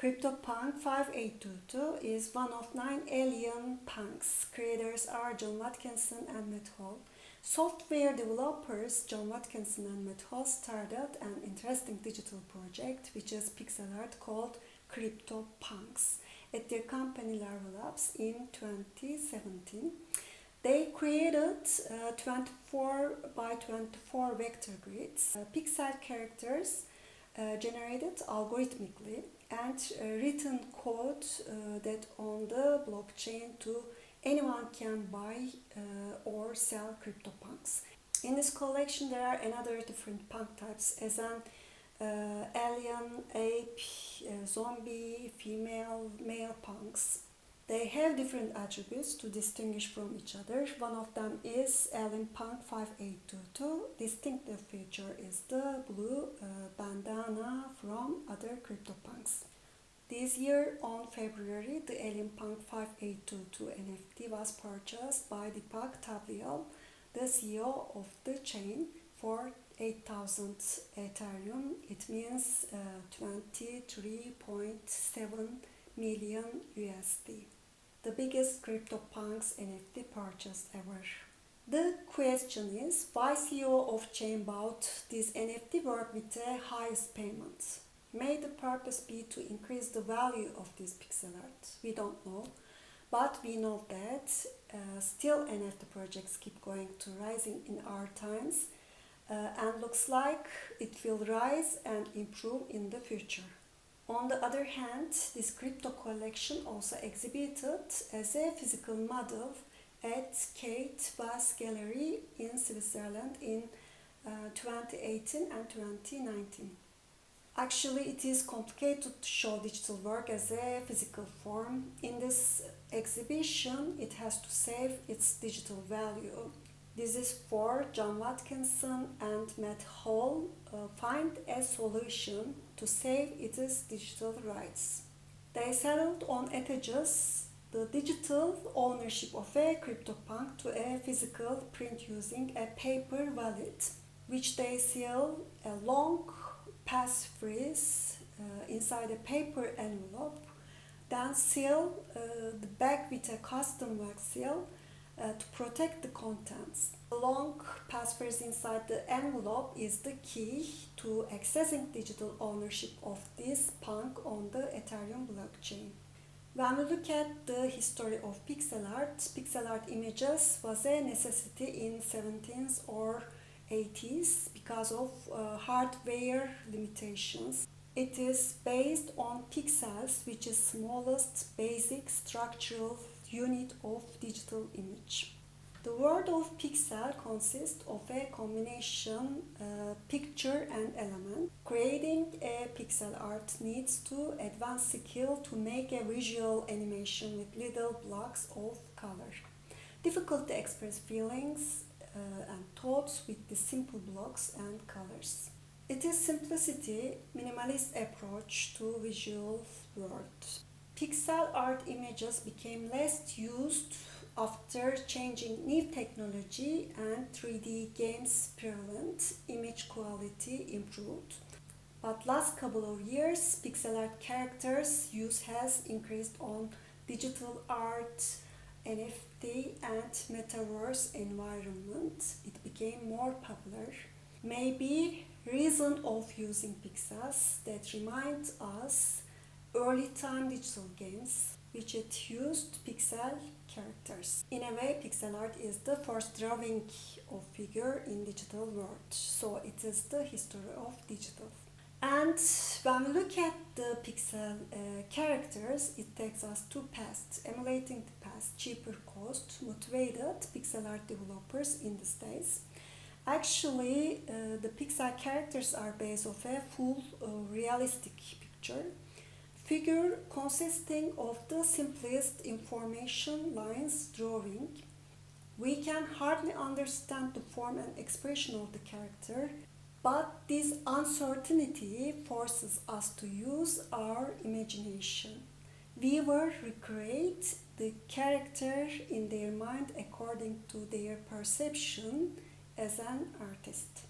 CryptoPunk 5822 is one of 9 alien punks. Creators are John Watkinson and Matt Hall. Software developers John Watkinson and Matt Hall started an interesting digital project which is pixel art called CryptoPunks at their company Larva Labs in 2017. They created 24 by 24 vector grids, pixel characters generated algorithmically, and written code that on the blockchain to anyone can buy or sell CryptoPunks. In this collection there are another different punk types as an alien, ape, zombie, female, male punks. They have different attributes to distinguish from each other. One of them is Alien Punk 5822. Distinctive feature is the blue bandana from other CryptoPunks. This year on February, the Alien Punk 5822 NFT was purchased by Deepak Tablial, the CEO of the chain, for 8,000 Ethereum. It means 23.7 million USD. The biggest CryptoPunks NFT purchase ever. The question is, why CEO of chain bought this NFT work with the highest payment? May the purpose be to increase the value of this pixel art? We don't know. But we know that still NFT projects keep going to rising in our times and looks like it will rise and improve in the future. On the other hand, this crypto collection also exhibited as a physical model at Kate Vass Gallery in Switzerland in 2018 and 2019. Actually, it is complicated to show digital work as a physical form. In this exhibition, it has to save its digital value. This is for John Watkinson and Matt Hall find a solution to save its digital rights. They settled on attaches the digital ownership of a CryptoPunk to a physical print using a paper wallet, which they seal a long passphrase inside a paper envelope, then seal the back with a custom wax seal to protect the contents. The long passphrase inside the envelope is the key to accessing digital ownership of this punk on the Ethereum blockchain. When we look at the history of pixel art images was a necessity in 17th or 80s because of hardware limitations. It is based on pixels, which is smallest basic structural unit of digital image. The word of pixel consists of a combination picture and element. Creating a pixel art needs to advanced skill to make a visual animation with little blocks of color. Difficult to express feelings and thoughts with the simple blocks and colors. It is simplicity, minimalist approach to visual world. Pixel art images became less used after changing new technology and 3D games prevalent, image quality improved. But last couple of years, pixel art characters use has increased on digital art, NFT and metaverse environment. It became more popular. Maybe reason of using pixels that remind us early time digital games which it used pixel characters. In a way, pixel art is the first drawing of figure in digital world. So it is the history of digital. And when we look at the pixel characters, it takes us to past. Emulating the past, cheaper cost, motivated pixel art developers in the States. Actually, the pixel characters are based of a full realistic picture. Figure consisting of the simplest information lines drawing. We can hardly understand the form and expression of the character, but this uncertainty forces us to use our imagination. We will recreate the character in their mind according to their perception as an artist.